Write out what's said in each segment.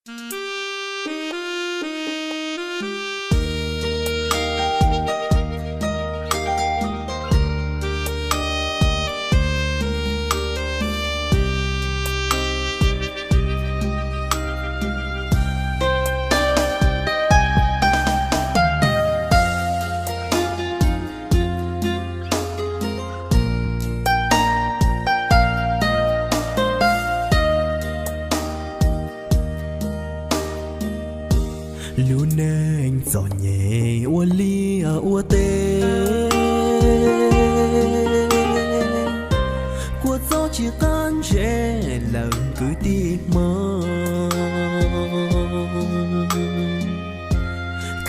lưu neng gió nhẹ ua lia ua tê của gió chỉ tan trẻ lần cứ tiếc mơ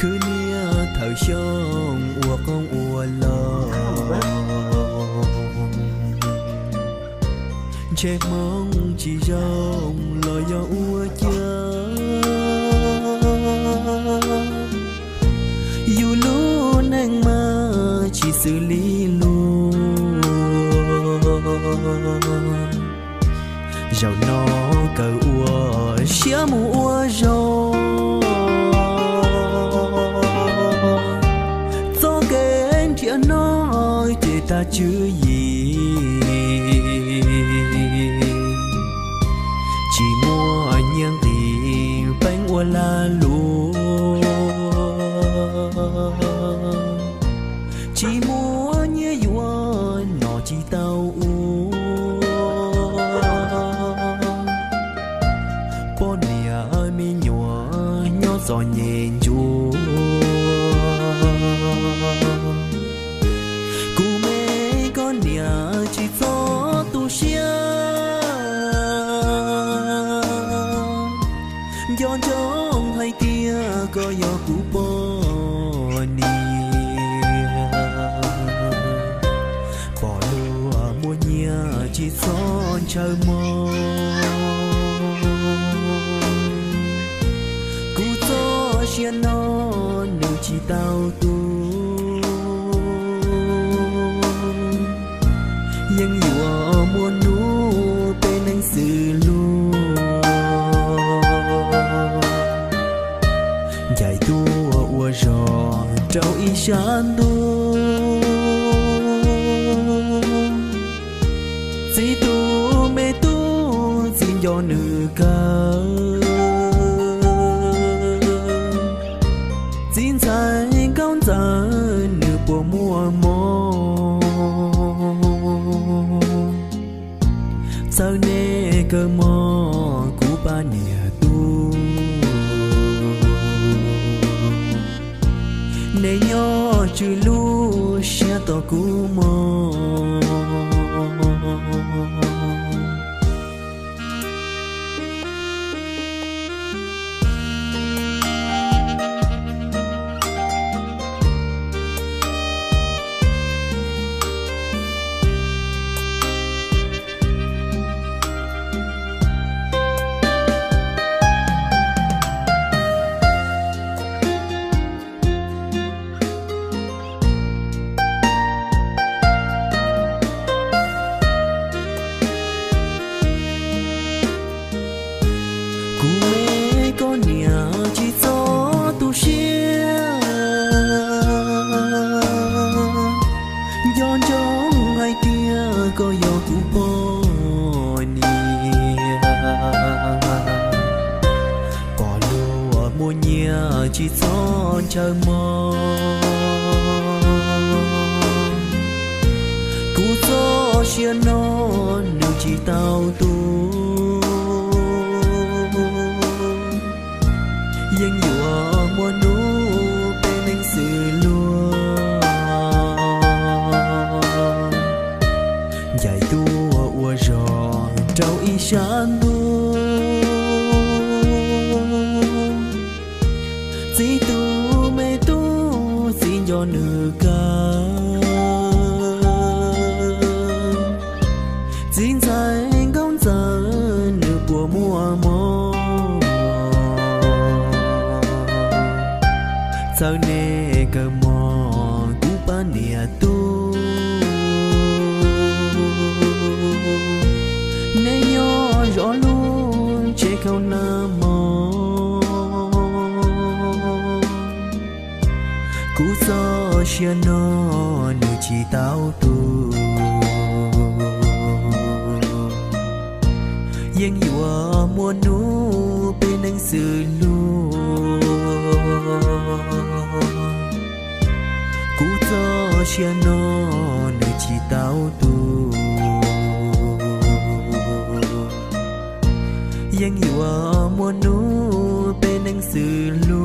cứ nia thời sông ua con ua lờ che mong chỉ dòng lời gió ua chơi dù luôn anh mơ chỉ xử lý luôn giàu nó cờ ua xía mùa rồi do cái chuyện nói thì ta chưa gì chỉ mua nhang thì bánh ua la luôn chỉ mua nhớ vua nó chỉ tao u bỏ nia mi nhỏ nhỏ gió nhẹ chúa cú mê con nia chỉ gió tu xia gió trong hai tia có gió cú bỏ nia bỏ lúa mua nhà chỉ son chờ mơ cú gió xiên nó nếu chỉ tao tu nhưng nhiều mua nú bên anh xử luôn dài tua ua giò trâu y sán tu si tu mê tu xin do nữ ca xin sai cao giờ nữ của mùa mò sao nè cơ mò cú ba nè tu nè nhỏ chữ lu xe to cú mò có gió cũ bỏ nia bỏ lúa mua nhà chỉ son chờ mơ cú gió xiên nó nếu chỉ tao tu nhưng nhiều mua nú bên anh xử luôn dài tua ua giò trâu y sán tu si tu mê tu xin do nữ ca xin sai công giờ nữ của mùa mò sao nè cơ mò cú ba nè tu nè nhỏ rõ luôn chế không nam mò chia nó nữ chỉ tao tuยังอยู่มัวนูเป็นหนังสือลูกูจะเชียร์นอในชีเต้าตูยังอยู่มัวนูเป็นหนังสือลู